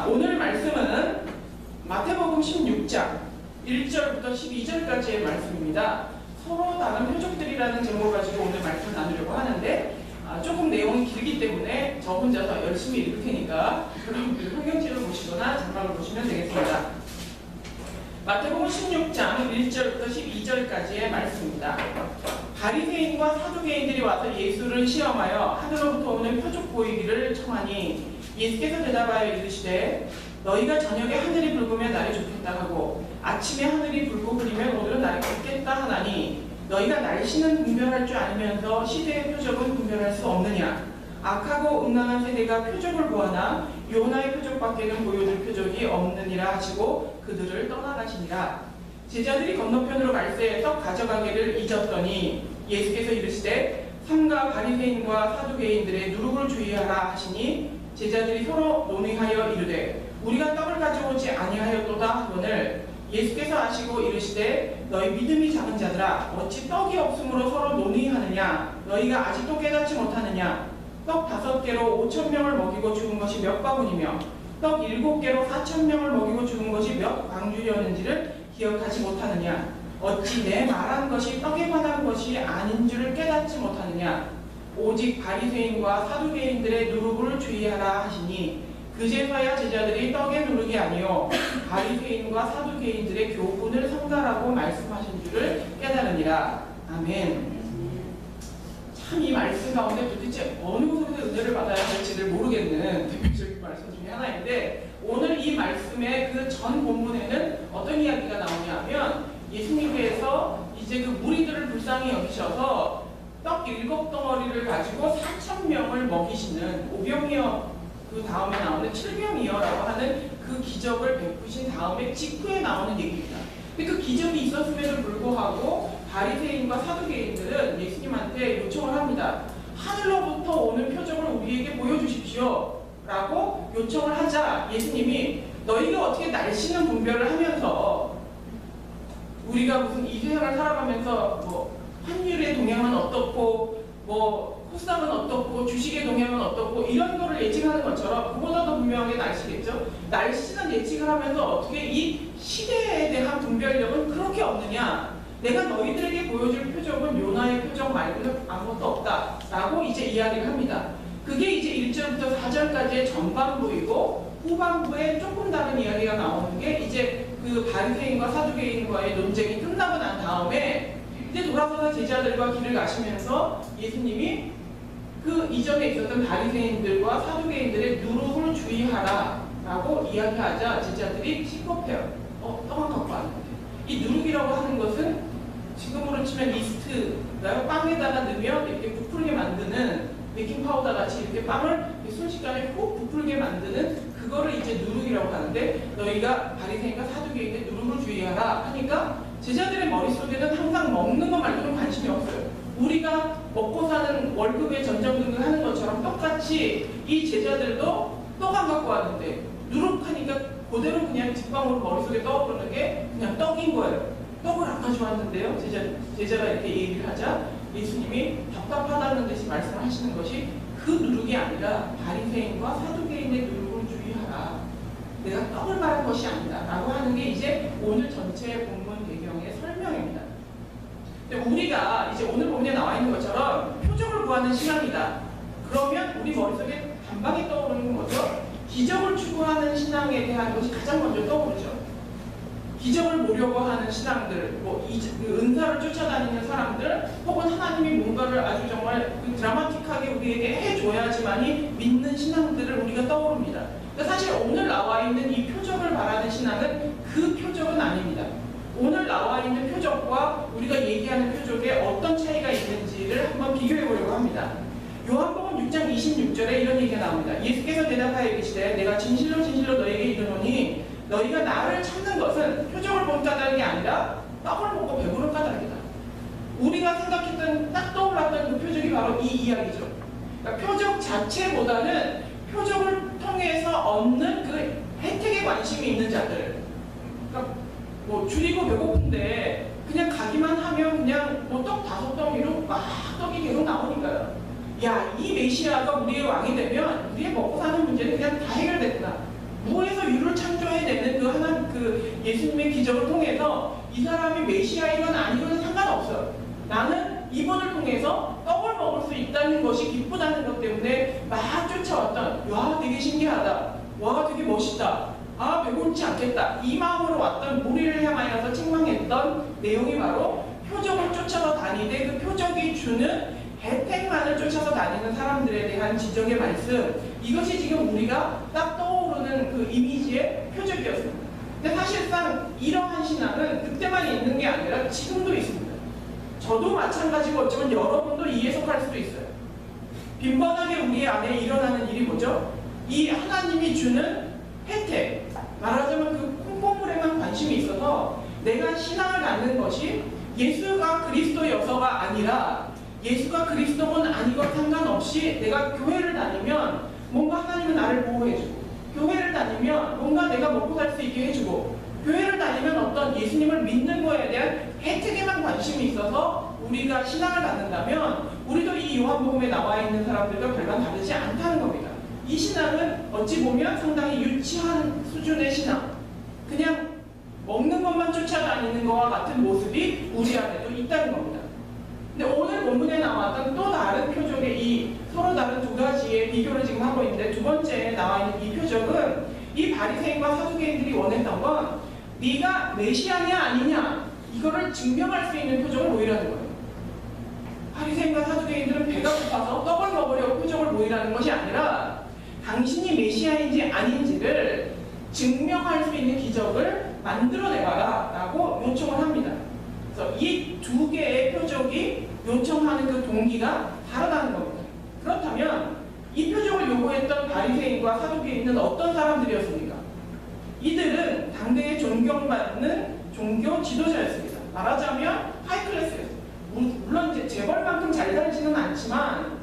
오늘 말씀은 마태복음 16장 1절부터 12절까지의 말씀입니다. 서로 다른 표적들이라는 제목을 가지고 오늘 말씀을 나누려고 하는데 조금 내용이 길기 때문에 저 혼자서 열심히 읽을 테니까 여러분들 성경책을 보시거나 장막을 보시면 되겠습니다. 마태복음 16장 1절부터 12절까지의 말씀입니다. 바리새인과 사두개인들이 와서 예수를 시험하여 하늘로부터 오는 표적 보이기를 청하니 예수께서 대답하여 이르시되 너희가 저녁에 하늘이 붉으면 날이 좋겠다 하고 아침에 하늘이 붉고 흐리면 오늘은 날이 밝겠다 하나니 너희가 날씨는 분별할 줄 알면서 시대의 표적은 분별할 수 없느냐. 악하고 음란한 세대가 표적을 구하나 요나의 표적밖에는 보여줄 표적이 없느니라 하시고 그들을 떠나가시니라. 제자들이 건너편으로 갈새 떡 가져가기를 잊었더니 예수께서 이르시되 삼가 바리새인과 사두개인들의 누룩을 주의하라 하시니 제자들이 서로 논의하여 이르되 우리가 떡을 가져오지 아니하였도다 하거늘 예수께서 아시고 이르시되 너희 믿음이 작은 자들아 어찌 떡이 없으므로 서로 논의하느냐. 너희가 아직도 깨닫지 못하느냐. 떡 5개로 5,000명을 먹이고 죽은 것이 몇 바구니며 떡 7개로 4,000명을 먹이고 죽은 것이 몇 광주였는지를 기억하지 못하느냐. 어찌 내 말한 것이 떡에 관한 것이 아닌 줄을 깨닫지 못하느냐. 오직 바리새인과 사두개인들의 누룩을 주의하라 하시니 그제서야 제자들이 떡의 누룩이 아니요 바리새인과 사두개인들의 교훈을 삼가라고 말씀하신 줄을 깨달으니라. 아멘. 참 이 말씀 가운데 도대체 어느 곳에서 은혜를 받아야 할지를 모르겠는 대표적인 말씀 중에 하나인데 오늘 이 말씀의 그 전 본문에는 어떤 이야기가 나오냐면 예수님께서 이제 그 무리들을 불쌍히 여기셔서 떡 7덩어리를 가지고 4,000명을 먹이시는 오병이어 그 다음에 나오는 7병이어라고 하는 그 기적을 베푸신 다음에 직후에 나오는 얘기입니다. 근데 그 기적이 있었음에도 불구하고 바리새인과 사두개인들은 예수님한테 요청을 합니다. 하늘로부터 오는 표적을 우리에게 보여주십시오 라고 요청을 하자 예수님이 너희가 어떻게 날씨는 분별을 하면서 우리가 무슨 이 세상을 살아가면서 뭐 환율의 동향은 어떻고 뭐 코스닥은 어떻고 주식의 동향은 어떻고 이런 거를 예측하는 것처럼 그보다 더 분명하게 날씨겠죠. 날씨는 예측을 하면서 어떻게 이 시대에 대한 분별력은 그렇게 없느냐. 내가 너희들에게 보여줄 표적은 요나의 표적 말고는 아무것도 없다 라고 이제 이야기를 합니다. 그게 이제 1절부터 4절까지의 전반부이고 후반부에 조금 다른 이야기가 나오는 게 이제 그 바리새인과 사두개인과의 논쟁이 끝나고 난 다음에 이제 돌아서서 제자들과 길을 가시면서 예수님이 그 이전에 있었던 바리새인들과 사두개인들의 누룩을 주의하라 라고 이야기하자 제자들이 시겁해요. 떡만 갖고 왔는데 이 누룩이라고 하는 것은 지금으로 치면 이스트가요. 빵에다가 넣으면 이렇게 부풀게 만드는 베이킹파우더 같이 이렇게 빵을 순식간에 푹 부풀게 만드는 그거를 이제 누룩이라고 하는데 너희가 바리새인과 사두개인의 누룩을 주의하라 하니까 제자들의 머릿속에는 항상 먹는 것 말고는 관심이 없어요. 우리가 먹고 사는 월급에 전전긍긍하는 것처럼 똑같이 이 제자들도 떡 안 갖고 왔는데 누룩하니까 그대로 그냥 직방으로 머릿속에 떠오르는 게 그냥 떡인 거예요. 떡을 안 가져왔는데요. 제자가 이렇게 얘기를 하자 예수님이 답답하다는 듯이 말씀하시는 것이 그 누룩이 아니라 바리새인과 사두개인의 누룩을 주의하라. 내가 떡을 말한 것이 아니다 라고 하는 게 이제 오늘 전체 본문 배경의 설명입니다. 근데 우리가 이제 오늘 본문에 나와 있는 것처럼 표적을 구하는 신앙이다. 그러면 우리 머릿속에 단박에 떠오르는 거죠. 기적을 추구하는 신앙에 대한 것이 가장 먼저 떠오르죠. 기적을 보려고 하는 신앙들, 그 은사를 쫓아다니는 사람들, 혹은 하나님이 뭔가를 아주 정말 드라마틱하게 우리에게 해줘야지만이 믿는 신앙들을 우리가 떠오릅니다. 그러니까 사실 오늘 나와 있는 이 표적을 바라는 신앙은 그 표적은 아닙니다. 오늘 나와 있는 표적과 우리가 얘기하는 표적에 어떤 차이가 있는지를 한번 비교해 보려고 합니다. 요한복음 6장 26절에 이런 얘기가 나옵니다. 예수께서 대답하여 이르시되 내가 진실로 진실로 너희에게 이르노니 너희가 나를 찾는 것은 표적을 본 까닭이 아니라 떡을 먹고 배부른 까닭이다. 우리가 생각했던 딱 떠올랐던 그 표적이 바로 이 이야기죠. 그러니까 표적 자체보다는 표적을 통해서 얻는 그 혜택에 관심이 있는 자들. 그러니까 뭐 줄이고 배고픈데 그냥 가기만 하면 그냥 뭐 떡 5덩이로 막 떡이 계속 나오니까요. 야, 이 메시아가 우리의 왕이 되면 우리의 먹고 사는 문제는 그냥 다 해결됐구나. 무에서 유를 창조해내는 그 하나 그 예수님의 기적을 통해서 이 사람이 메시아이건 아니건 상관없어요. 나는 이분을 통해서 떡을 먹을 수 있다는 것이 기쁘다는 것 때문에 막 쫓아왔던, 와 되게 신기하다, 와 되게 멋있다, 아 배고프지 않겠다, 이 마음으로 왔던 무리를 향하여서 책망했던 내용이 바로 표적을 쫓아서 다니되 그 표적이 주는 혜택만을 쫓아서 다니는 사람들에 대한 지적의 말씀, 이것이 지금 우리가 딱 떠오르는 그 이미지의 표적이었습니다. 근데 사실상 이러한 신앙은 그때만 있는 게 아니라 지금도 있습니다. 저도 마찬가지고 어쩌면 여러분도 이에 속할 수도 있어요. 빈번하게 우리 안에 일어나는 일이 뭐죠? 이 하나님이 주는 혜택, 말하자면 그 콩고물에만 관심이 있어서 내가 신앙을 갖는 것이 예수가 그리스도여서가 아니라 예수가 그리스도는 아니건 상관없이 내가 교회를 다니면 뭔가 하나님은 나를 보호해주고, 교회를 다니면 뭔가 내가 먹고 살 수 있게 해주고, 교회를 다니면 어떤 예수님을 믿는 거에 대한 혜택에만 관심이 있어서 우리가 신앙을 갖는다면 우리도 이 요한복음에 나와 있는 사람들과 별반 다르지 않다는 겁니다. 이 신앙은 어찌 보면 상당히 유치한 수준의 신앙, 그냥 먹는 것만 쫓아다니는 것과 같은 모습이 우리 안에도 있다는 겁니다. 근데 오늘 본문에 나왔던 또 다른 표적의 이 서로 다른 두 가지의 비교를 지금 하고 있는데, 두 번째에 나와 있는 이 표적은 이 바리새인과 사두개인들이 원했던 건 네가 메시아냐 아니냐 이거를 증명할 수 있는 표적을 보이라는 거예요. 바리새인과 사두개인들은 배가 고파서 떡을 먹으려고 표적을 보이라는 것이 아니라 당신이 메시아인지 아닌지를 증명할 수 있는 기적을 만들어내봐라 라고 요청을 합니다. 그래서 이 두 개의 표적이 요청하는 그 동기가 다르다는 겁니다. 그렇다면 이 표적을 요구했던 바리새인과 사두개인은 어떤 사람들이었습니까? 이들은 당대에 존경받는 종교 지도자였습니다. 말하자면 하이클래스였어요. 물론 이제 재벌만큼 잘 살지는 않지만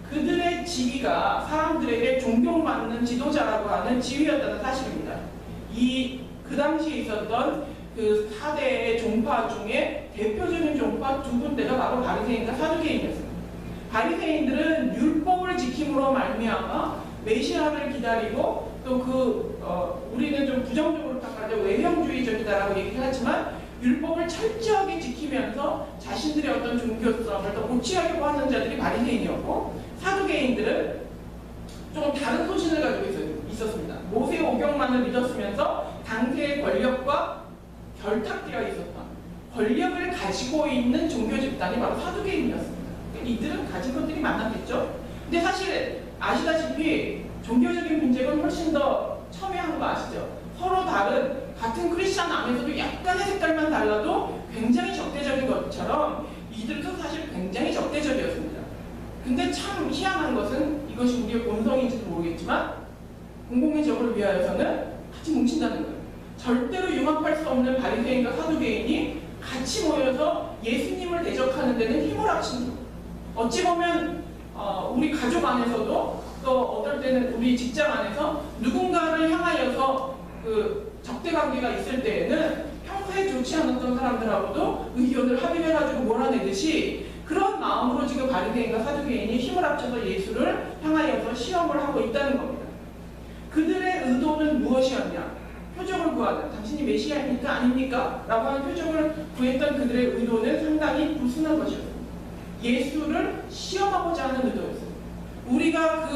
그들의 지위가 사람들에게 존경받는 지도자라고 하는 지위였다는 사실입니다. 그 당시에 있었던 그 4대의 종파 중에 대표적인 종파 두 군데가 바로 바리새인과 사두개인이었습니다. 바리새인들은 율법을 지킴으로 말미암아 메시아를 기다리고 또 우리는 좀 부정적으로 평가하죠. 외형주의적이다라고 얘기를 하지만 율법을 철저하게 지키면서 자신들의 어떤 종교성을 더 고취하려고 하는 자들이 바리새인이었고, 사두개인들은 조금 다른 소신을 가지고 있었습니다. 모세 오경만을 믿었으면서 당대의 권력과 결탁되어 있었던 권력을 가지고 있는 종교 집단이 바로 사두개인이었습니다. 이들은 가진 것들이 많았겠죠. 근데 사실 아시다시피 종교적인 문제는 훨씬 더 첨예한 거 아시죠? 서로 다른 같은 크리스찬 안에서도 약간의 색깔만 달라도 굉장히 적대적인 것처럼 이들도 사실 굉장히 적대적이었습니다. 근데 참 희한한 것은, 이것이 우리의 본성인지도 모르겠지만 공공의 적을 위하여서는 같이 뭉친다는 거예요. 절대로 융합할 수 없는 바리새인과 사두개인이 같이 모여서 예수님을 대적하는 데는 힘을 합칩니다. 어찌 보면 우리 가족 안에서도, 또 어떨 때는 우리 직장 안에서 누군가를 향하여서 그 적대 관계가 있을 때에는 평소에 좋지 않았던 사람들하고도 의견을 합의해가지고 몰아내듯이 그런 마음으로 지금 바리새인과 사두개인이 힘을 합쳐서 예수를 향하여서 시험을 하고 있다는 겁니다. 그들의 의도는 무엇이었냐? 표적을 구하는, 당신이 메시아입니까? 아닙니까? 라고 하는 표적을 구했던 그들의 의도는 상당히 불순한 것이었습니다. 예수를 시험하고자 하는 의도였습니다. 우리가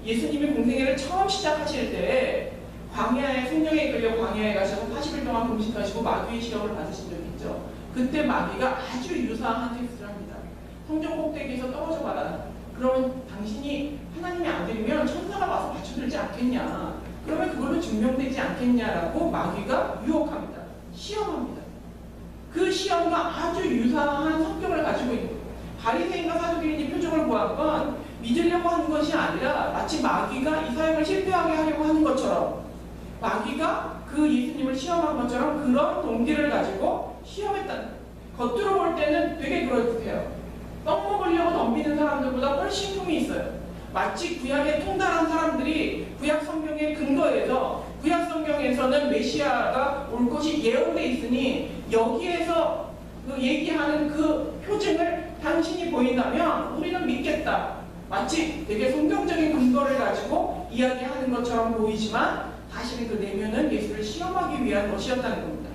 예수님의 공생애를 처음 시작하실 때 광야에, 성령에 이끌려 광야에 가셔서 40일 동안 금식하시고 마귀의 시험을 받으신 적이 있죠. 그때 마귀가 아주 유사한 테스트를 합니다. 성전 꼭대기에서 떨어져 봐라. 그러면 당신이 하나님의 아들이면 천사가 와서 받쳐들지 않겠냐, 그러면 그걸로 증명되지 않겠냐라고 마귀가 유혹합니다. 시험합니다. 그 시험과 아주 유사한 성격을 가지고 있는 거예요. 바리새인과 사두개인이 표적을 구한 건 믿으려고 하는 것이 아니라 마치 마귀가 이 사역을 실패하게 하려고 하는 것처럼, 마귀가 그 예수님을 시험한 것처럼 그런 동기를 가지고 시험했다는 거예요. 겉으로 볼 때는 되게 그럴듯해요. 떡 먹으려고 덤비는 사람들보다 훨씬 품이 있어요. 마치 구약에 통달한 사람들이 구약 성경의 근거에서, 구약 성경에서는 메시아가 올 것이 예언돼 있으니 여기에서 얘기하는 그 표징을 당신이 보인다면 우리는 믿겠다. 마치 되게 성경적인 근거를 가지고 이야기하는 것처럼 보이지만 사실은 그 내면은 예수를 시험하기 위한 것이었다는 겁니다.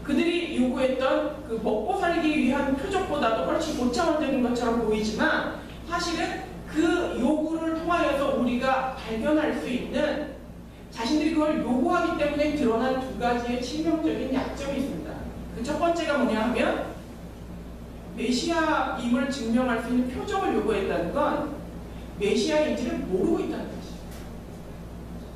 그들이 요구했던 그 먹고 살기 위한 표적보다도 훨씬 고차원적인 것처럼 보이지만 사실은 그 요구를 통하여서 우리가 발견할 수 있는 자신들이 그걸 요구하기 때문에 드러난 두 가지의 치명적인 약점이 있습니다. 그 첫 번째가 뭐냐 하면 메시아임을 증명할 수 있는 표적을 요구했다는 건 메시아인지를 모르고 있다는 것이죠.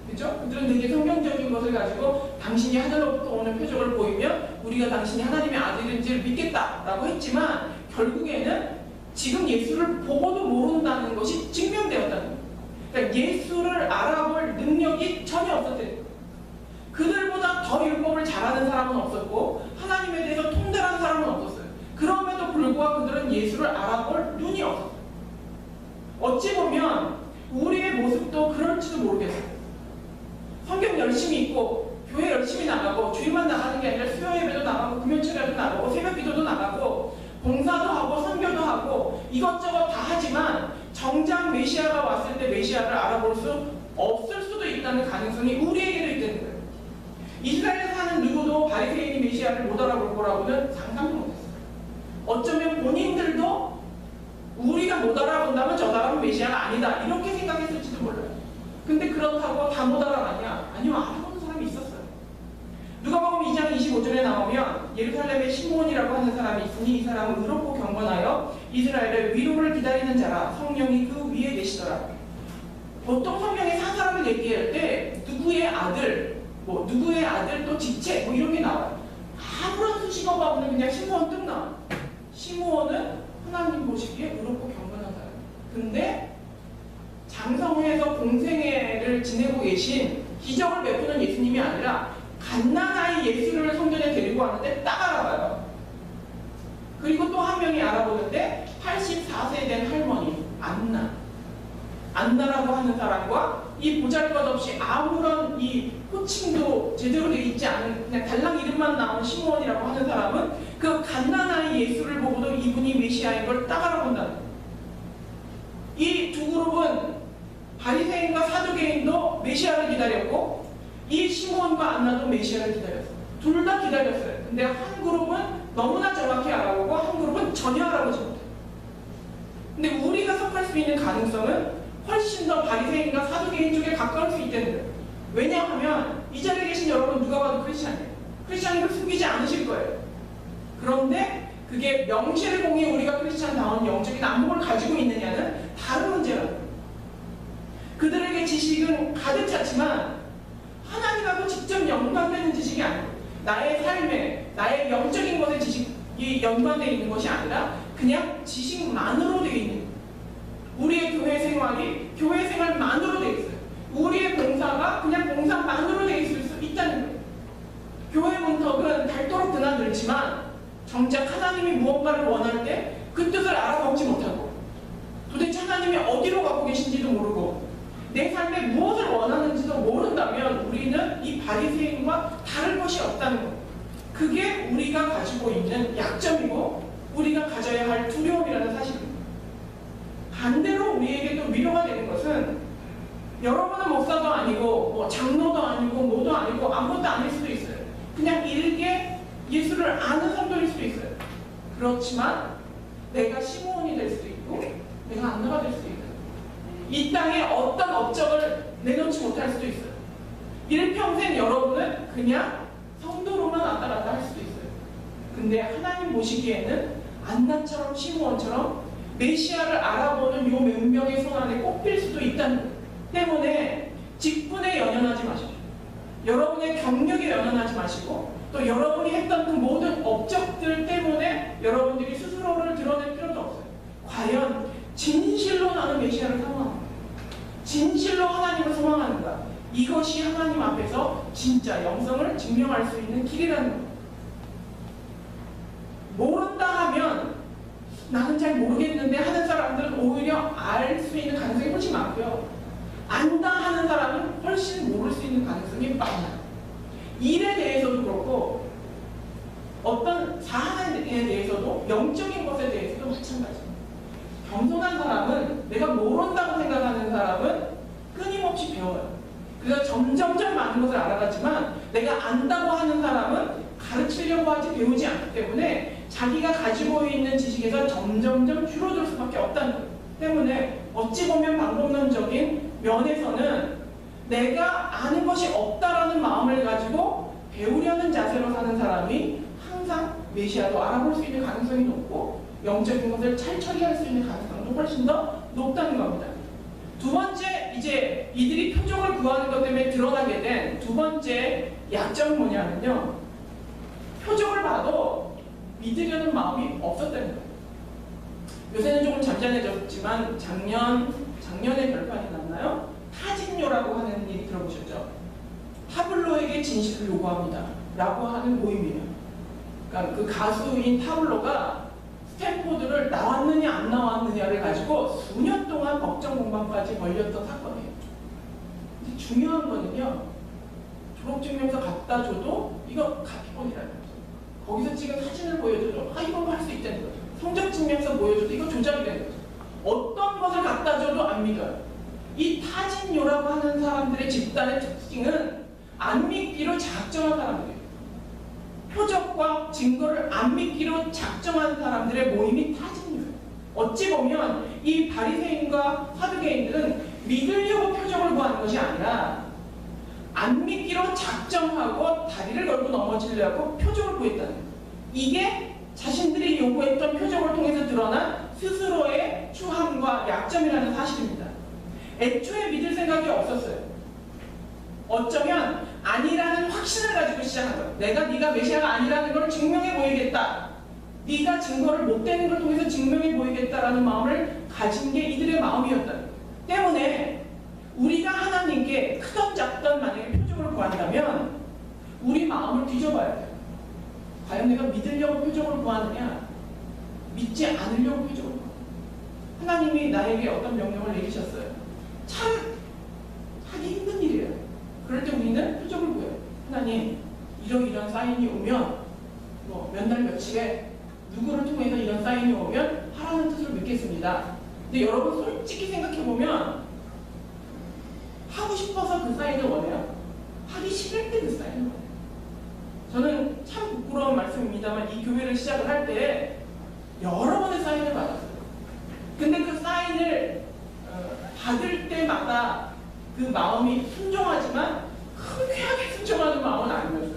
그렇죠? 그들은 되게 성경적인 것을 가지고 당신이 하늘로부터 오는 표적을 보이면 우리가 당신이 하나님의 아들인지를 믿겠다라고 했지만 결국에는 지금 예수를 보고도 모른다는 것이 증명되었다는 거예요. 그러니까 예수를 알아볼 능력이 전혀 없었대요. 그들보다 더 율법을 잘하는 사람은 없었고 하나님에 대해서 통달한 사람은 없었어요. 그럼에도 불구하고 그들은 예수를 알아볼 눈이 없었어요. 어찌 보면 우리의 모습도 그럴지도 모르겠어요. 성경 열심히 읽고 교회 열심히 나가고 주일만 나가는 게 아니라 수요 예배도 나가고 금요일에도 나가고 새벽 기도도 나가고 봉사도 하고 선교도 하고 이것저것 다 하지만 정작 메시아가 왔을 때 메시아를 알아볼 수 없을 수도 있다는 가능성이 우리에게도 있다는 거예요. 이스라엘에 사는 누구도 바리새인이 메시아를 못 알아볼 거라고는 상상도 못했어요. 어쩌면 본인들도 우리가 못 알아본다면 저 사람은 메시아가 아니다 이렇게 생각했을지도 몰라요. 근데 그렇다고 다 못 알아가냐? 아니요, 알아보는 사람이 있었어요. 누가복음 2장 25절에 나오면 예루살렘에 시므온이라고 하는 사람이 있으니 이 사람은 의롭고 경건하여 이스라엘의 위로를 기다리는 자라 성령이 그 위에 계시더라. 보통 성경에 산 사람을 얘기할 때 누구의 아들, 누구의 아들 또 직책 이런 게 나와요. 아무런 수식어가 없는 그냥 시므온 뜬 나와요. 시므온은 하나님 보시기에 의롭고 경건한 사람. 근데 장성회에서 공생애를 지내고 계신 기적을 베푸는 예수님이 아니라 갓난아이 예수를 성전에 데리고 왔는데 딱 알아봐요. 그리고 또 한 명이 알아보는데 84세 된 할머니 안나라고 하는 사람과 이 보잘것없이 아무런 이 호칭도 제대로 되어 있지 않은 그냥 달랑 이름만 나온 시므온이라고 하는 사람은 그 갓난아이 예수를 보고도 이분이 메시아인 걸 딱 알아본다는 거예요. 이 두 그룹은 바리새인과 사두개인도 메시아를 기다렸고 이 시므온과 안나도 메시아를 기다렸어요. 둘 다 기다렸어요. 근데 한 그룹은 너무나 정확히 알아보고 한 그룹은 전혀 알아보지 못해요. 근데 우리가 속할 수 있는 가능성은 훨씬 더 바리새인과 사두개인 쪽에 가까울 수 있다는 거예요. 왜냐하면 이 자리에 계신 여러분 누가 봐도 크리스찬이에요. 크리스찬임을 숨기지 않으실 거예요. 그런데 그게 명실공히 우리가 크리스찬다운 영적인 안목을 가지고 있느냐는 다른 문제라는 거예요. 그들에게 지식은 가득 찼지만 하나님하고 직접 연관되는 지식이 아니에요. 나의 삶에, 나의 영적인 것에 지식이 연관되어 있는 것이 아니라 그냥 지식만으로 되어 있는 거예요. 우리의 교회 생활이 교회 생활만으로 되어 있어요. 우리의 봉사가 그냥 봉사만으로 되어 있을 수 있다는 거예요. 교회 문턱은 닳도록 드나들지만 정작 하나님이 무언가를 원할 때 그 뜻을 알아보지 못하고 도대체 하나님이 어디로 가고 계신지도 모르고 내 삶에 무엇을 원하는지도 모른다면 우리는 이 바리새인과 다를 것이 없다는 거예요. 그게 우리가 가지고 있는 약점이고 우리가 가져야 할 두려움이라는 사실입니다. 반대로 우리에게 또 위로가 되는 것은 여러분은 목사도 아니고 장로도 아니고 뭐도 아니고 아무것도 아닐 수도 있어요. 그냥 일개 예수를 아는 성도일 수도 있어요. 그렇지만 내가 시므온이 될 수도 있고 내가 안나가 될 수도 있어요. 이 땅에 어떤 업적을 내놓지 못할 수도 있어요. 일평생 여러분은 그냥 성도로만 왔다 갔다 할 수도 있어요. 근데 하나님 보시기에는 안나처럼 시므온처럼 메시아를 알아보는 요 몇 명의 손 안에 꼽힐 수도 있다는 것 때문에 직분에 연연하지 마십시오. 여러분의 경력에 연연하지 마시고 또 여러분이 했던 그 모든 업적들 때문에 여러분들이 스스로를 드러낼 필요도 없어요. 과연 진실로 나는 메시아를 사모합니다. 진실로 하나님을 소망하는가? 이것이 하나님 앞에서 진짜 영성을 증명할 수 있는 길이라는 겁니다. 모른다 하면 나는 잘 모르겠는데 하는 사람들은 오히려 알 수 있는 가능성이 훨씬 많고요. 안다 하는 사람은 훨씬 모를 수 있는 가능성이 많아요. 일에 대해서도 그렇고 어떤 사안에 대해서도 영적인 것에 대해서도 마찬가지입니다. 겸손한 사람은 내가 모른다고 생각하는 사람은 어려워요. 그래서 점점점 많은 것을 알아가지만 내가 안다고 하는 사람은 가르치려고 하지 배우지 않기 때문에 자기가 가지고 있는 지식에서 점점점 줄어들 수밖에 없다는 거예요. 때문에 어찌 보면 방법론적인 면에서는 내가 아는 것이 없다라는 마음을 가지고 배우려는 자세로 사는 사람이 항상 메시아도 알아볼 수 있는 가능성이 높고 영적인 것을 잘 처리할 수 있는 가능성도 훨씬 더 높다는 겁니다. 두 번째, 이제 이들이 표적을 구하는 것 때문에 드러나게 된 두 번째 약점은 뭐냐면요, 표적을 봐도 믿으려는 마음이 없었다는 거예요. 요새는 조금 잠잠해졌지만 작년에 결판이 났나요? 타진요라고 하는 얘기 들어보셨죠? 타블로에게 진실을 요구합니다 라고 하는 모임이에요. 그러니까 그 가수인 타블로가 스탠포드를 나왔느냐 안 나왔느냐를 가지고 수년 동안 법정 공방까지 벌였던 사건이에요. 근데 중요한 거는요, 졸업증명서 갖다 줘도 이거 카피본이라는 거죠. 거기서 찍은 사진을 보여줘도 이건 할 수 있다는 거죠. 성적증명서 보여줘도 이거 조작이 되는 거죠. 어떤 것을 갖다 줘도 안 믿어요. 이 타진요라고 하는 사람들의 집단의 특징은 안 믿기로 작정한 사람들이에요. 표적과 증거를 안 믿기로 작정한 사람들의 모임이 타진요예요. 어찌 보면 이 바리새인과 사두개인들은 믿으려고 표적을 구하는 것이 아니라 안 믿기로 작정하고 다리를 걸고 넘어지려고 표적을 구했다는 거예요. 이게 자신들이 요구했던 표적을 통해서 드러난 스스로의 추함과 약점이라는 사실입니다. 애초에 믿을 생각이 없었어요. 어쩌면 아니라는 확신을 가지고 시작한 거예요. 내가 네가 메시아가 아니라는 걸 증명해 보이겠다. 네가 증거를 못 대는 걸 통해서 증명해 보이겠다라는 마음을 가진 게 이들의 마음이었다. 때문에 우리가 하나님께 크던 작던 만약에 표적을 구한다면 우리 마음을 뒤져봐야 돼요. 과연 내가 믿으려고 표적을 구하느냐, 믿지 않으려고 표적을 구하느냐. 하나님이 나에게 어떤 명령을 내리셨어요. 참 하기 힘든 일이에요. 그럴 때 우리는 표적을 구해요. 하나님, 이런 사인이 오면 몇 날 며칠에 누구를 통해서 이런 사인이 오면 하라는 뜻을 믿겠습니다. 근데 여러분 솔직히 생각해보면 하고 싶어서 그 사인을 원해요? 하기 싫을 때 그 사인을 원해요. 저는 참 부끄러운 말씀입니다만 이 교회를 시작을 할 때 여러 번의 사인을 받았어요. 근데 그 사인을 받을 때마다 그 마음이 순종하지만 흔쾌하게 순종하는 마음은 아니었어요.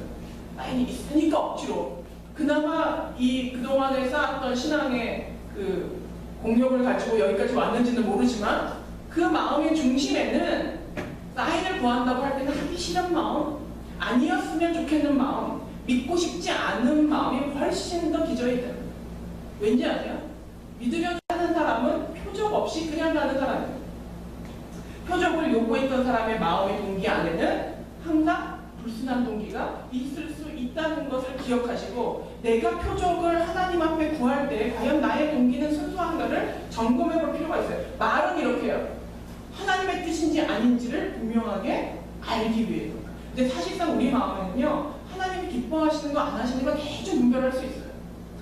사인이 있으니까 억지로. 그나마 이 그동안에 쌓았던 신앙의 그 공력을 가지고 여기까지 왔는지는 모르지만 그 마음의 중심에는 사인을 구한다고 할 때는 하기 싫은 마음, 아니었으면 좋겠는 마음, 믿고 싶지 않은 마음이 훨씬 더 기저에 있다는 거예요. 왠지 아세요? 믿으려 하는 사람은 표적 없이 그냥 가는 사람이에요. 표적을 요구했던 사람의 마음의 동기 안에는 항상 불순한 동기가 있을 수 있다는 것을 기억하시고, 내가 표적을 하나님 앞에 구할 때 과연 나의 동기는 순수한가를 점검해 볼 필요가 있어요. 말은 이렇게 해요. 하나님의 뜻인지 아닌지를 분명하게 알기 위해서. 근데 사실상 우리 마음에는요, 하나님이 기뻐하시는 거 안 하시는 거 대충 분별할 수 있어요.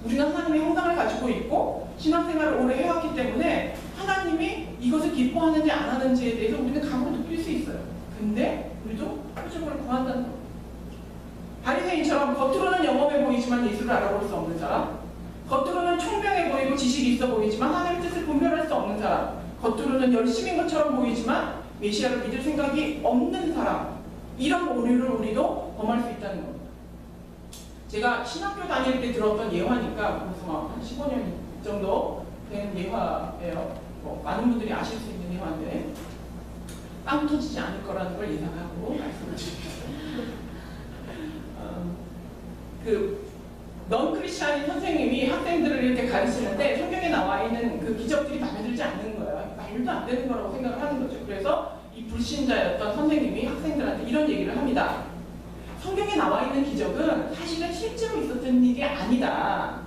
우리는 하나님의 형상을 가지고 있고 신앙생활을 오래 해왔기 때문에 하나님이 이것을 기뻐하는지 안 하는지에 대해서 우리는 감으로 느낄 수 있어요. 근데 우리도 표적을 구한다는 거예요. 바리새인처럼 겉으로는 영험해 보이지만 예수를 알아볼 수 없는 사람, 겉으로는 총명해 보이고 지식이 있어 보이지만 하나님의 뜻을 분별할 수 없는 사람, 겉으로는 열심인 것처럼 보이지만 메시아를 믿을 생각이 없는 사람, 이런 오류를 우리도 범할 수 있다는 겁니다. 제가 신학교 다닐 때 들었던 예화니까 벌써 한 15년 정도 된 예화예요. 많은 분들이 아실 수 있는 예화인데 빵 터지지 않을 거라는 걸 예상하고 말씀을 드리겠습니다. 넌 크리스찬인 선생님이 학생들을 이렇게 가르치는데 성경에 나와 있는 그 기적들이 마음에 들지 않는 거예요. 말도 안 되는 거라고 생각을 하는 거죠. 그래서 이 불신자였던 선생님이 학생들한테 이런 얘기를 합니다. 성경에 나와 있는 기적은 사실은 실제로 있었던 일이 아니다.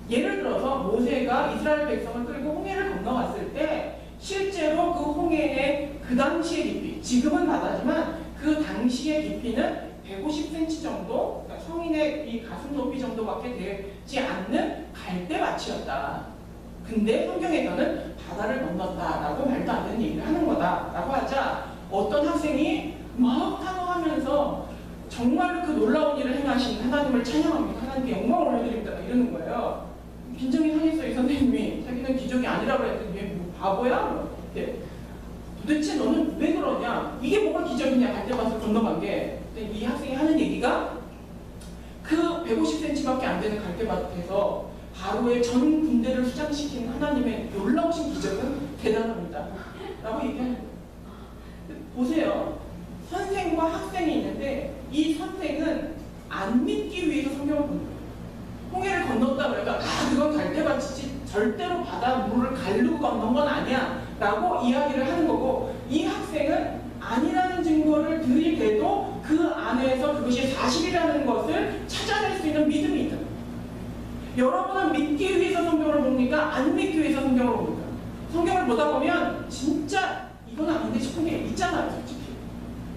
예를 들어서 모세가 이스라엘 백성을 끌고 홍해를 건너갔을 때 실제로 그 홍해의 그 당시의 깊이, 지금은 바다지만 그 당시의 깊이는 150cm 정도, 그러니까 성인의 이 가슴 높이 정도밖에 되지 않는 갈대밭이었다. 근데 성경에서는 바다를 건넜다라고 말도 안 되는 얘기를 하는 거다라고 하자, 어떤 학생이 막 탄호하면서 정말로 그 놀라운 일을 행하신 하나님을 찬양합니다. 하나님께 영광을 올려드립니다. 이러는 거예요. 빈정이 상했어요. 이 선생님이. 자기는 기적이 아니라고 했더니 얘 뭐 바보야? 네. 도대체 너는 왜 그러냐? 이게 뭐가 기적이냐? 갈대밭을 건너간 게. 이 학생이 하는 얘기가 그 150cm밖에 안 되는 갈대밭에서 바로의 전 군대를 수장시킨 하나님의 놀라우신 기적은 대단합니다. 라고 얘기하는 거예요. 보세요. 선생과 학생이 있는데 이 선생은 안 믿기 위해서 성경을 보는 거예요. 홍해를 건넜다 그러니까 그건 갈대밭이지 절대로 바다 물을 가르고 건넌 건 아니야 라고 이야기를 하는 거고, 이 학생은 아니라는 증거를 들이대도 그 안에서 그것이 사실이라는 것을 찾아낼 수 있는 믿음이 있다. 여러분은 믿기 위해서 성경을 봅니까? 안 믿기 위해서 성경을 봅니까? 성경을 보다 보면 진짜 이건 아닌데 싶은 게 있잖아요. 솔직히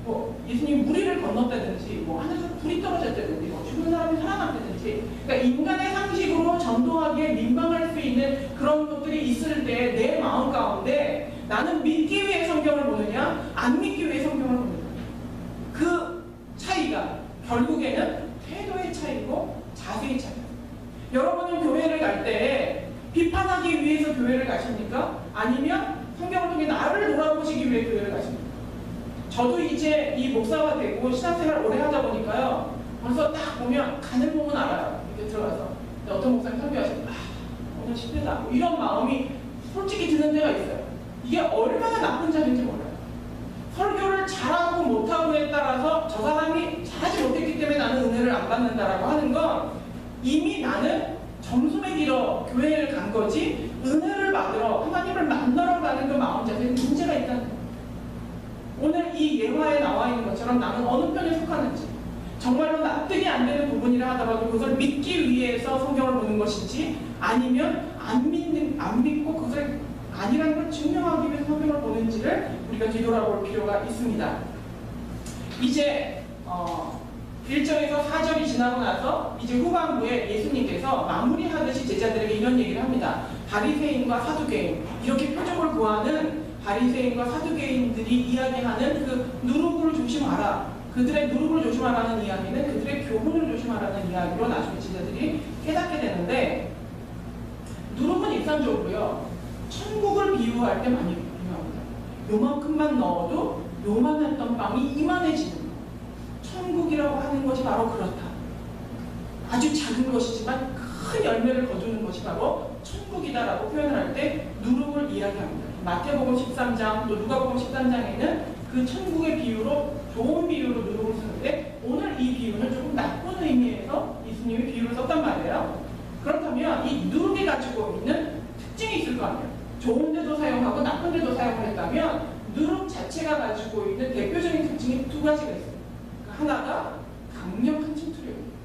뭐 예수님이 무리를 건넜다든지 뭐 하늘에서 불이 떨어졌다든지 뭐 죽은 사람이 살아났다든지, 그러니까 인간의 상식으로 전도하기에 민망할 수 있는 그런 것들이 있을 때 내 마음 가운데 나는 믿기 위해 성경을 보느냐 안 믿기 위해 성경을 보느냐, 그 차이가 결국에는 태도의 차이고 자세의 차이입니다. 여러분은 교회를 갈 때 비판하기 위해서 교회를 가십니까? 아니면 성경을 통해 나를 돌아보시기 위해 교회를 가십니까? 저도 이제 이 목사가 되고 신앙생활을 오래 하다 보니까요, 벌써 딱 보면 가는 부분 알아요. 이렇게 들어가서 어떤 목사님 설교하시면 오늘 힘들다 뭐 이런 마음이 솔직히 드는 데가 있어요. 이게 얼마나 나쁜 자인지 몰라요. 설교를 잘하고 못하고에 따라서 저 사람이 잘하지 못했기 때문에 나는 은혜를 안 받는다라고 하는 건 이미 나는 점수 매기러 교회를 간 거지 은혜를 받으러 하나님을 만나러 가는 그 마음 자체에 문제가 있다는 거예요. 오늘 이 예화에 나와 있는 것처럼 나는 어느 편에 속하는지, 정말로 납득이 안 되는 부분이라 하더라도 그것을 믿기 위해서 성경을 보는 것인지, 아니면 안 믿고 그것을 아니라는 걸 증명하기 위해서 성경을 보는지를 우리가 뒤돌아볼 필요가 있습니다. 이제 1절에서 4절이 지나고 나서 이제 후반부에 예수님께서 마무리하듯이 제자들에게 이런 얘기를 합니다. 바리새인과 사두개인, 이렇게 표적을 구하는 바리새인과 사두개인들이 이야기하는 그 누룩을 조심하라, 그들의 누룩을 조심하라는 이야기는 그들의 교훈을 조심하라는 이야기로 나중에 제자들이 깨닫게 되는데, 누룩은 일상적으로요 천국을 비유할 때 많이 비유합니다. 요만큼만 넣어도 요만했던 빵이 이만해지는 것. 천국이라고 하는 것이 바로 그렇다. 아주 작은 것이지만 큰 열매를 거두는 것이 바로 천국이다라고 표현을 할 때 누룩을 이야기합니다. 마태복음 13장 또 누가복음 13장에는 그 천국의 비유로 좋은 비유로 누룩을 쓰는데, 오늘 이 비유는 조금 나쁜 의미에서 예수님이 비유를 썼단 말이에요. 그렇다면 이 누룩이 가지고 있는 특징이 있을 거 아니에요. 좋은 데도 사용하고 나쁜 데도 사용을 했다면 누룩 자체가 가지고 있는 대표적인 특징이 두 가지가 있어요. 하나가 강력한 침투력입니다.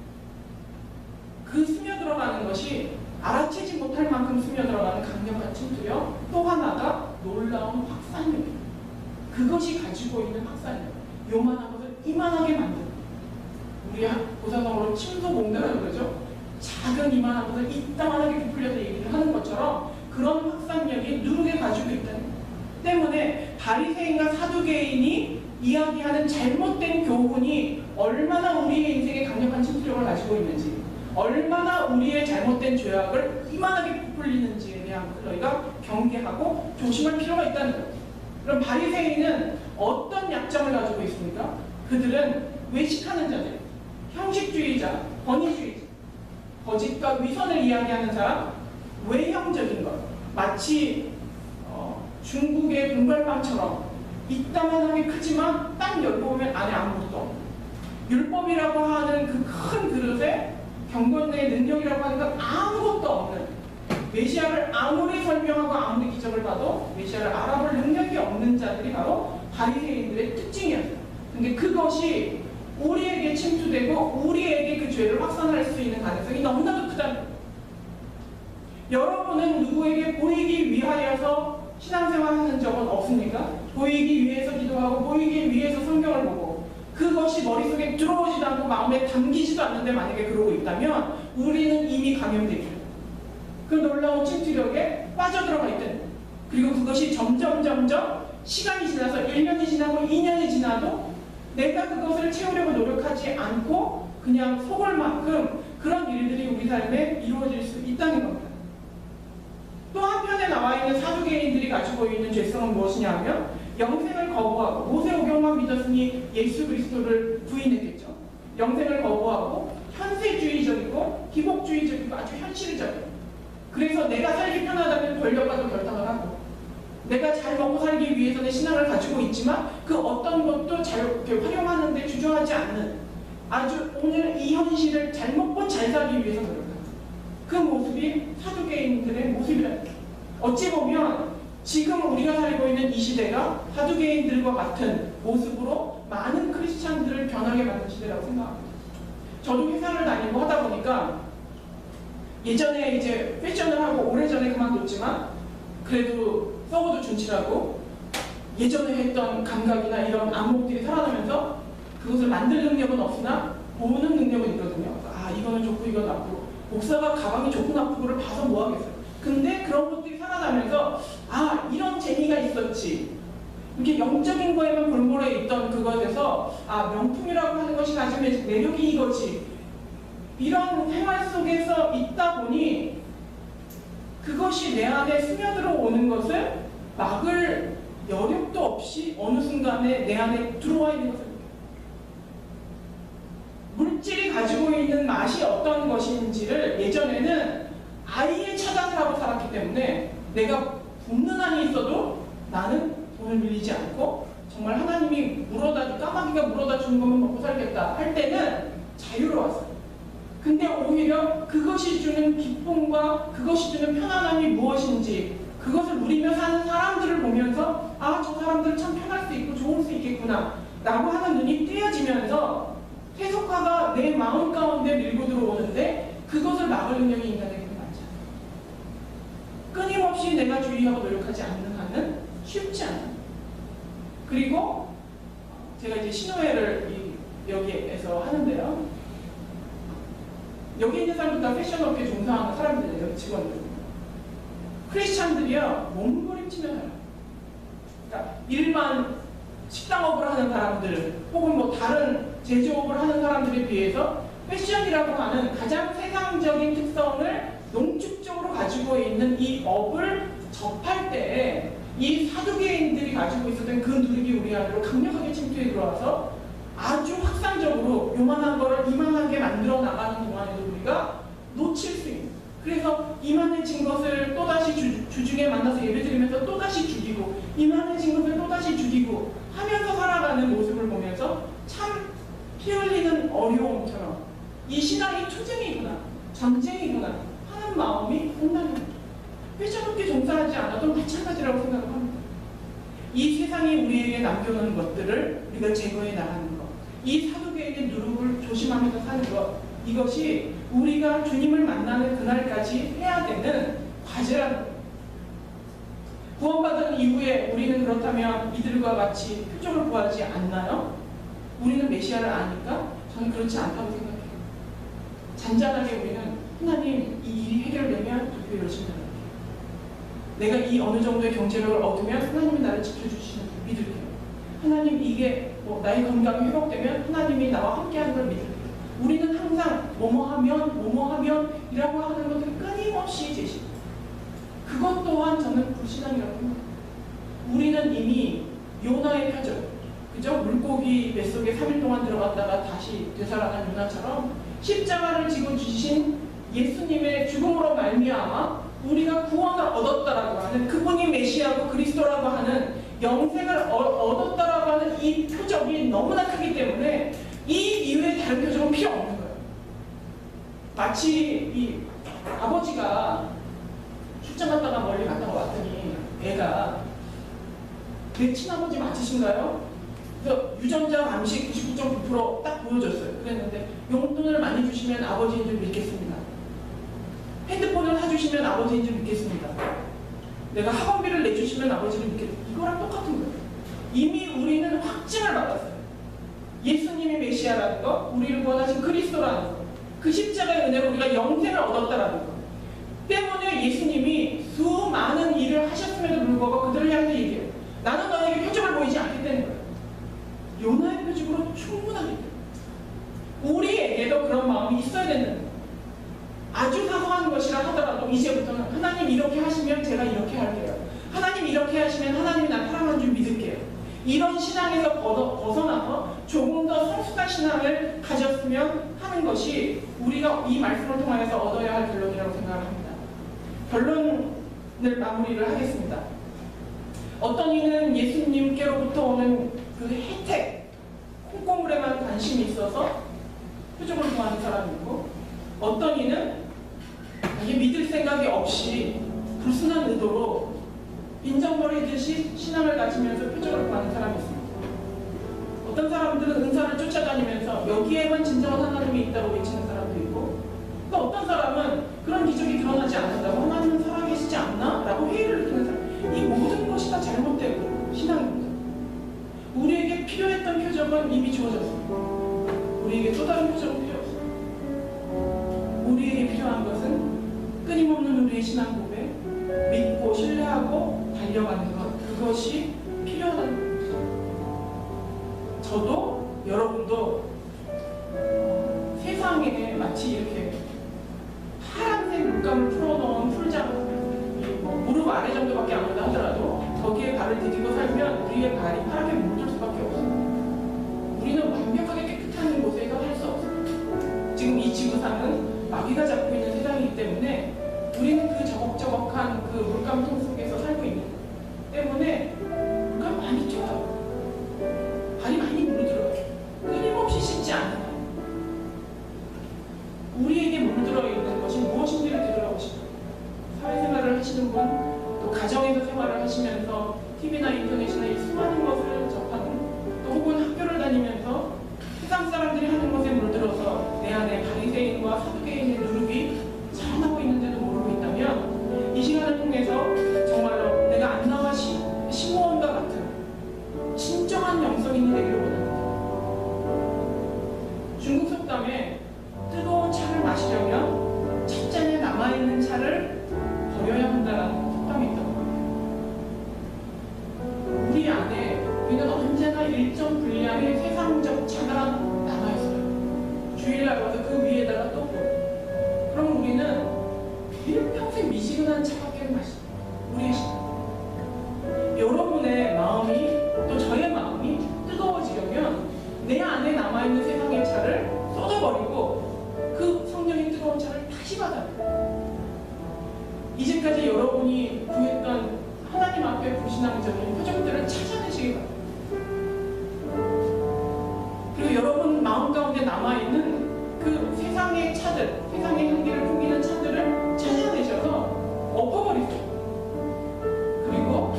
그 스며들어가는 것이 알아채지 못할 만큼 스며들어가는 강력한 침투력, 또 하나가 놀라운 확산력입니다. 그것이 가지고 있는 확산력, 요만한 것을 이만하게 만드는, 우리 고사성어로 침소봉대라고 그러죠. 작은 이만한 것을 이따만하게 부풀려서 얘기를 하는 것처럼 그런 확산력이 누룩에 가지고 있다는 것 때문에 바리새인과 사두개인이 이야기하는 잘못된 교훈이 얼마나 우리의 인생에 강력한 침투력을 가지고 있는지, 얼마나 우리의 잘못된 죄악을 이만하게 부풀리는지에 대한 것을 너희가 경계하고 조심할 필요가 있다는 거예요. 그럼 바리새인은 어떤 약점을 가지고 있습니까? 그들은 외식하는 자들, 형식주의자, 권위주의자, 거짓과 위선을 이야기하는 사람, 외형적인 것, 마치 중국의 분갈빵처럼 이따만하게 크지만 딱 열어보면 안에 아무것도 없는, 율법이라고 하는 그 큰 그릇에 경건의 능력이라고 하는 건 아무것도 없는, 메시아를 아무리 설명하고 아무리 기적을 봐도 메시아를 알아볼 능력이 없는 자들이 바로 바리새인들의 특징이었어요. 근데 그것이 우리에게 침투되고 우리에게 그 죄를 확산할 수 있는 가능성이 너무나도 크다는 거예요. 여러분은 누구에게 보이기 위하여서 신앙생활 하는 적은 없습니까? 보이기 위해서 기도하고 보이기 위해서 성경을 보고 그것이 머릿속에 들어오지도 않고 마음에 담기지도 않는데 만약에 그러고 있다면 우리는 이미 감염되어 있다. 그 놀라운 침투력에 빠져들어가 있다는 거예요. 그리고 그것이 점점 시간이 지나서 1년이 지나고 2년이 지나도 내가 그것을 채우려고 노력하지 않고 그냥 속을 만큼 그런 일들이 우리 삶에 이루어질 수 있다는 겁니다. 또 한편에 나와 있는 사두개인들이 가지고 있는 죄성은 무엇이냐 하면 영생을 거부하고 모세오경만 믿었으니 예수 그리스도를 부인했겠죠. 영생을 거부하고 현세주의적이고 기복주의적이고 아주 현실적이에요. 그래서 내가 살기 편하다면 권력과도 결탁을 하고 내가 잘 먹고 살기 위해서는 신앙을 가지고 있지만 그 어떤 것도 잘 활용하는 데 주저하지 않는 아주 오늘 이 현실을 잘 먹고 잘 살기 위해서 노력하는 그 모습이 사두개인들의 모습이라는 거예요. 어찌 보면 지금 우리가 살고 있는 이 시대가 사두개인들과 같은 모습으로 많은 크리스찬들을 변하게 만든 시대라고 생각합니다. 저도 회사를 다니고 하다 보니까 예전에 이제 패션을 하고 오래전에 그만뒀지만 그래도 썩어도 준치라고 예전에 했던 감각이나 이런 안목들이 살아나면서 그것을 만들 능력은 없으나 보는 능력은 있거든요. 아 이거는 좋고 이건 나쁘고 목사가 가방이 좋고 나쁘고를 봐서 뭐 하겠어요. 근데 그런 것들이 살아나면서 아 이런 재미가 있었지. 이렇게 영적인 거에만 골몰해 있던 그것에서 아 명품이라고 하는 것이 가지는 매력이 이거지. 이런 생활 속에서 있다 보니 그것이 내 안에 스며들어 오는 것을 막을 여력도 없이 어느 순간에 내 안에 들어와 있는 것을 물질이 가지고 있는 맛이 어떤 것인지를 예전에는 아예 차단을 하고 살았기 때문에 내가 굶는 한이 있어도 나는 돈을 밀리지 않고 정말 하나님이 까마귀가 물어다 주는 것만 먹고 살겠다 할 때는 자유로웠어요. 근데 오히려 그것이 주는 기쁨과 그것이 주는 편안함이 무엇인지 그것을 누리며 사는 사람들을 보면서 아, 저 사람들 참 편할 수 있고 좋을 수 있겠구나 라고 하는 눈이 띄어지면서 세속화가 내 마음 가운데 밀고 들어오는데 그것을 막을 능력이 인간에게는 많지 않아요. 끊임없이 내가 주의하고 노력하지 않는 한은 쉽지 않아요. 그리고 제가 이제 신호회를 여기에서 하는데요. 여기 있는 사람들 다 패션업계 종사하는 사람들이에요. 직원들. 크리스찬들이요. 몸부림치며 살아요. 그러니까 일반 식당업을 하는 사람들 혹은 뭐 다른 제조업을 하는 사람들에 비해서 패션이라고 하는 가장 세상적인 특성을 농축적으로 가지고 있는 이 업을 접할 때 이 사두개인들이 가지고 있었던 그 누룩이 우리 안으로 강력하게 침투해 들어와서 아주 확산적으로 요만한 거를 이만하게 만들어 나가는 동안에도 우리가 놓칠 수 있는 그래서 이만해진 것을 또다시 주중에 만나서 예배드리면서 또다시 죽이고 이만해진 것을 또다시 죽이고 하면서 살아가는 모습을 보면서 참 피 흘리는 어려움처럼 이 신앙이 투쟁이구나 전쟁이구나 하는 마음이 상당히 패션업계 종사하지 않아도 마찬가지라고 생각을 합니다. 이 세상이 우리에게 남겨놓은 것들을 우리가 제거해 나가는 것 이 사두개인의 누룩을 조심하면서 사는 것 이것이 우리가 주님을 만나는 그날까지 해야 되는 과제라는 거예요. 구원받은 이후에 우리는 그렇다면 이들과 같이 표적을 구하지 않나요? 우리는 메시아를 아니까? 저는 그렇지 않다고 생각해요. 잔잔하게 우리는 하나님 이 일이 해결되면 그렇게 열심히 할게요. 내가 이 어느 정도의 경제력을 얻으면 하나님이 나를 지켜주시는 줄 믿을게요. 하나님 이게 뭐 나의 건강이 회복되면 하나님이 나와 함께하는 걸 믿을게요. 우리는 항상 뭐뭐하면 이라고 하는 것을 끊임없이 제시해요. 그것 또한 저는 불신앙이라고 생각해요. 우리는 이미 요나의 표적, 그죠? 물고기 뱃속에 3일 동안 들어갔다가 다시 되살아난 요나처럼 십자가를 지고 주신 예수님의 죽음으로 말미암아 우리가 구원을 얻었다라고 하는 그분이 메시아고 그리스도라고 하는 영생을 얻었다라고 하는 이 표적이 너무나 크기 때문에 이 이외에 다른 표적은 필요 없는 거예요. 마치 이 아버지가 출장 갔다가 멀리 갔다가 왔더니 애가 내 친아버지 맞으신가요? 그래서 유전자 암시 99.9% 딱 보여줬어요. 그랬는데 용돈을 많이 주시면 아버지인 줄 믿겠습니다. 핸드폰을 사주시면 아버지인 줄 믿겠습니다. 내가 학원비를 내주시면 아버지를 믿겠습니다. 이거랑 똑같은 거예요. 이미 우리는 확증을 받았어요. 예수님이 메시아라는 거, 우리를 구원하신 그리스도라는 거, 그 십자가의 은혜로 우리가 영생을 얻었다라는 거 때문에 예수님이 수많은 일을 하셨음에도 불구하고 그들을 향해서 얘기해요. 나는 너에게 요나의 표적으로 충분하기 때문에 우리에게도 그런 마음이 있어야 되는 거예요. 아주 사소한 것이라 하더라도 이제부터는 하나님 이렇게 하시면 제가 이렇게 할게요. 하나님 이렇게 하시면 하나님이 나타나는 줄 믿을게요. 이런 신앙에서 벗어나서 조금 더 성숙한 신앙을 가졌으면 하는 것이 우리가 이 말씀을 통하여서 얻어야 할 결론이라고 생각을 합니다. 결론을 마무리를 하겠습니다. 어떤 이는 예수님께로부터 오는 그 혜택, 콩고물에만 관심이 있어서 표적을 구하는 사람이 있고, 어떤 이는 이게 믿을 생각이 없이 불순한 의도로 인정버리듯이 신앙을 가지면서 표적을 구하는 사람이 있습니다. 어떤 사람들은 은사를 쫓아다니면서 여기에만 진정한 하나님이 있다고 외치는 사람도 있고, 또 어떤 사람은 그런 기적이 드러나지 않는다고 하나님은 살아계시지 않나? 라고 회의를 느끼는 사람. 이 모든 것이 다 잘못되고 신앙입니다. 우리에게 필요했던 표적은 이미 주어졌습니다. 우리에게 또 다른 표적은 필요 없습니다. 우리에게 필요한 것은 끊임없는 우리의 신앙 고백, 믿고 신뢰하고 달려가는 것, 그것이 필요하다는 겁니다. 저도 여러분도 세상에 마치 이렇게 파란색 물감을 풀어놓은 풀장, 무릎 아래 정도밖에 안 온다 하더라도 거기에 발을 디디고 살면 우리의 발이 파랗게 물들 수밖에 없습니다. 우리는 완벽하게 깨끗한 곳에서 할 수 없습니다. 지금 이 지구상은 마귀가 잡고 있는 세상이기 때문에 우리는 그 저벅저벅한 그 물감통 속에서 살고 있는 것 때문에 물감 많이 튀어요. 발이 많이 물들어요. 끊임없이 씻지 않는 우리에게 물들어 있는 것이 무엇인지를 되돌아보십시오. 사회생활을 하시는 분, 또 가정에서 생활을 하시면서 TV나 인터넷이나 이 수많은 것을 접하는, 또 혹은 학교를 다니면서 세상 사람들이 하는 것에 물들어서 내 안에 바리새인과 사두개인의 누룩이 자라나고 있는데도 모르고 있다면 이 시간을 통해서 정말로 내가 안나와 시므온과 같은 진정한 영성인이 되기를 원합니다. 중국 속담에 뜨거운 차를 마시려면 첫 잔에 남아있는 차를 버려야 한다는 속담이 있다고 합니다. 우리 안에 우리는 언제나 일정 분량의 세상적 차가 남아있어요. 주일날 와서 그 위에다가 또 버려요. 그럼 우리는 일평생 미지근한 차밖에 마시죠. 우리의 신앙. 여러분의 마음이, 또 저의 마음이 뜨거워지려면 내 안에 남아있는 세상의 차를 쏟아버리고 그 성령의 뜨거운 차를 다시 받아요. 이제까지 여러분이 구했던 하나님 앞에 불신앙적인 표적들을 찾아내시기 바랍니다. 그리고 여러분 마음 가운데 남아있는 그 세상의 차들, 세상의 향기를 풍기는 차들을 찾아내셔서 엎어버리세요. 그리고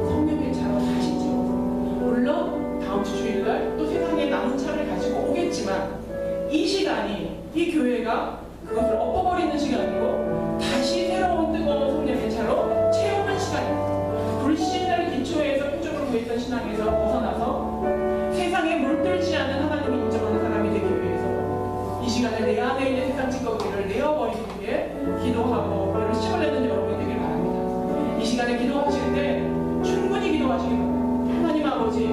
성령의 차로 다시 채우세요. 물론 다음 주 주일날 또 세상에 남은 차를 가지고 오겠지만 이 시간이, 이 교회가 그것을 엎어버리는 시간이고 다시 새로운 뜨거운 성령의 차로 채우는 시간입니다. 불신을 기초해서 표적을 구했던 신앙에서 벗어나서 세상에 물들지 않는 하나님이 인정하는 사람이 되기 위해서 이 시간에 내 안에 있는 세상 찌꺼기를 내어버리기 위해 기도하고 열심을 내는 여러분이 되길 바랍니다. 이 시간에 기도하실 때 충분히 기도하시기 바랍니다. 하나님 아버지,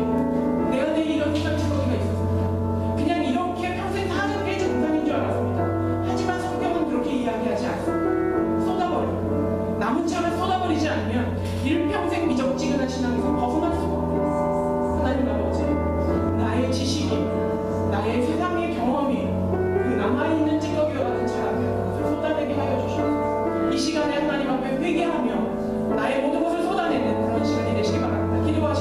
내 안에 이런 세상 찌꺼기가 있었습니다. 그냥 이렇게 평생 사는 게 정상인 줄 알았습니다. 하지만 성경은 그렇게 이야기하지 않습니다. 쏟아버려. 남은 차를 쏟아버리지 않으면 일평생 미적지근한 신앙에서 벗어날 수가 없어요. 하나님 아버지, 나의 지식이, 나의 세상의 경험이 그 남아있는 찌꺼기와 같은 차 앞에 그것을 쏟아내게 하여 주시옵소서. 이 시간에 하나님 앞에 회개하며 나의 모든 것을 쏟아내는 그런 시간이 되시기 바랍니다. 기도하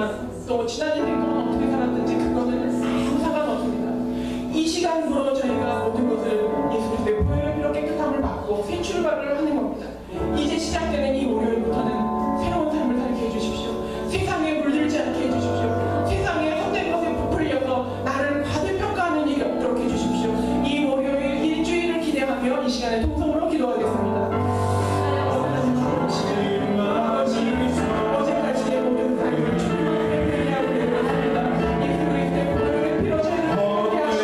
살았지만 또 지난 인생 동안 어떻게 살았든지 그거는 아무 상관없습니다. 이 시간으로 저희가 모든 것을 예수 그리스도의 보혈의 피로 깨끗함을 받고 새 출발을 하는 겁니다. 이제 시작되는 이 월요일부터는 새로운 삶을 살게 해주십시오. 세상에 물들지 않게 해주십시오. 세상에 헛된 것에 부풀려서 나를 과대평가하는 일이 없도록 해주십시오. 이 월요일 일주일을 기대하며 이 시간에 통성으로 기도하겠습니다. 어제까지의 모든 삶을 주님의 회개하고 내려놓습니다. 예수 그리스도의 보혈의 피로 저희를 회개하시고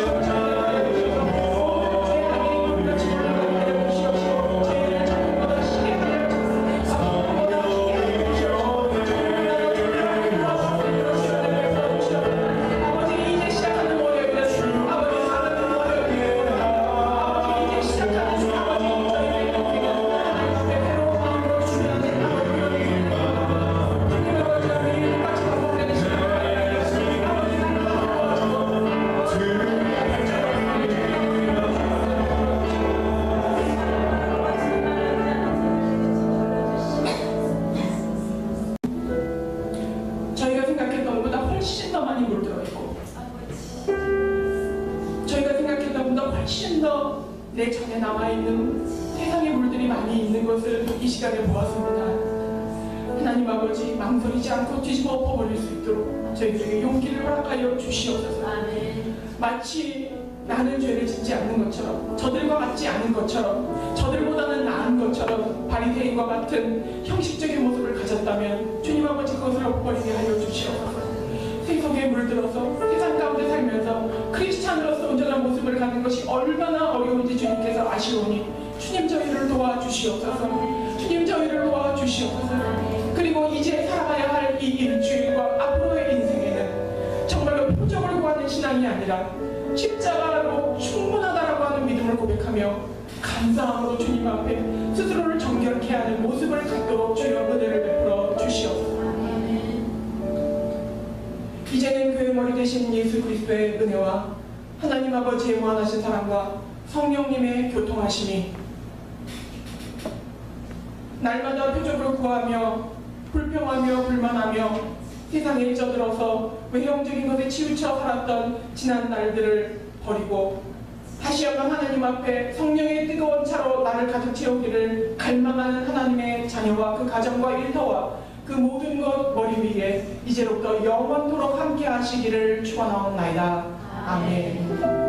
저희가 생각했던 것보다 훨씬 더 많이 물들어 있고 저희가 생각했던 것보다 훨씬 더 내 전에 남아있는 세상의 물들이 많이 있는 것을 이 시간에 보았습니다. 하나님 아버지 망설이지 않고 뒤집어 엎어버릴 수 있도록 저희들에게 용기를 허락하여 주시옵소서. 마치 나는 죄를 짓지 않는 것처럼 저들과 같지 않은 것처럼 저들보다는 나은 것처럼 바리새인과 같은 형식적인 모습을 가졌다면 주님 아버지 그것을 엎어버리게 하여 주시옵소서. 세속에 물들어서 세상 가운데 살면서 크리스찬으로서 온전한 모습을 갖는 것이 얼마나 어려운지 주님께서 아시오니 주님 저희를 도와주시옵소서. 주님 저희를 도와주시옵소서. 그리고 이제 살아가야 할 이 일주일과 앞으로의 인생에는 정말로 표적을 구하는 신앙이 아니라 십자가로 충분하다라고 하는 믿음을 고백하며 감사함으로 주님 앞에 스스로를 정결케 하는 모습을 갖도록 주여 은혜를 베풀어 주시옵소서. 이제는 그의 머리 되신 예수 그리스도의 은혜와 하나님 아버지의 무한하신 사랑과 성령님의 교통하심이 날마다 표적을 구하며 불평하며 불만하며 세상에 쪄들어서 외형적인 것에 치우쳐 살았던 지난 날들을 버리고 다시 한번 하나님 앞에 성령의 뜨거운 차로 나를 가득 채우기를 갈망하는 하나님의 자녀와 그 가정과 일터와 그 모든 것 머리 위에 이제로부터 영원토록 함께 하시기를 축원하옵나이다. 아멘.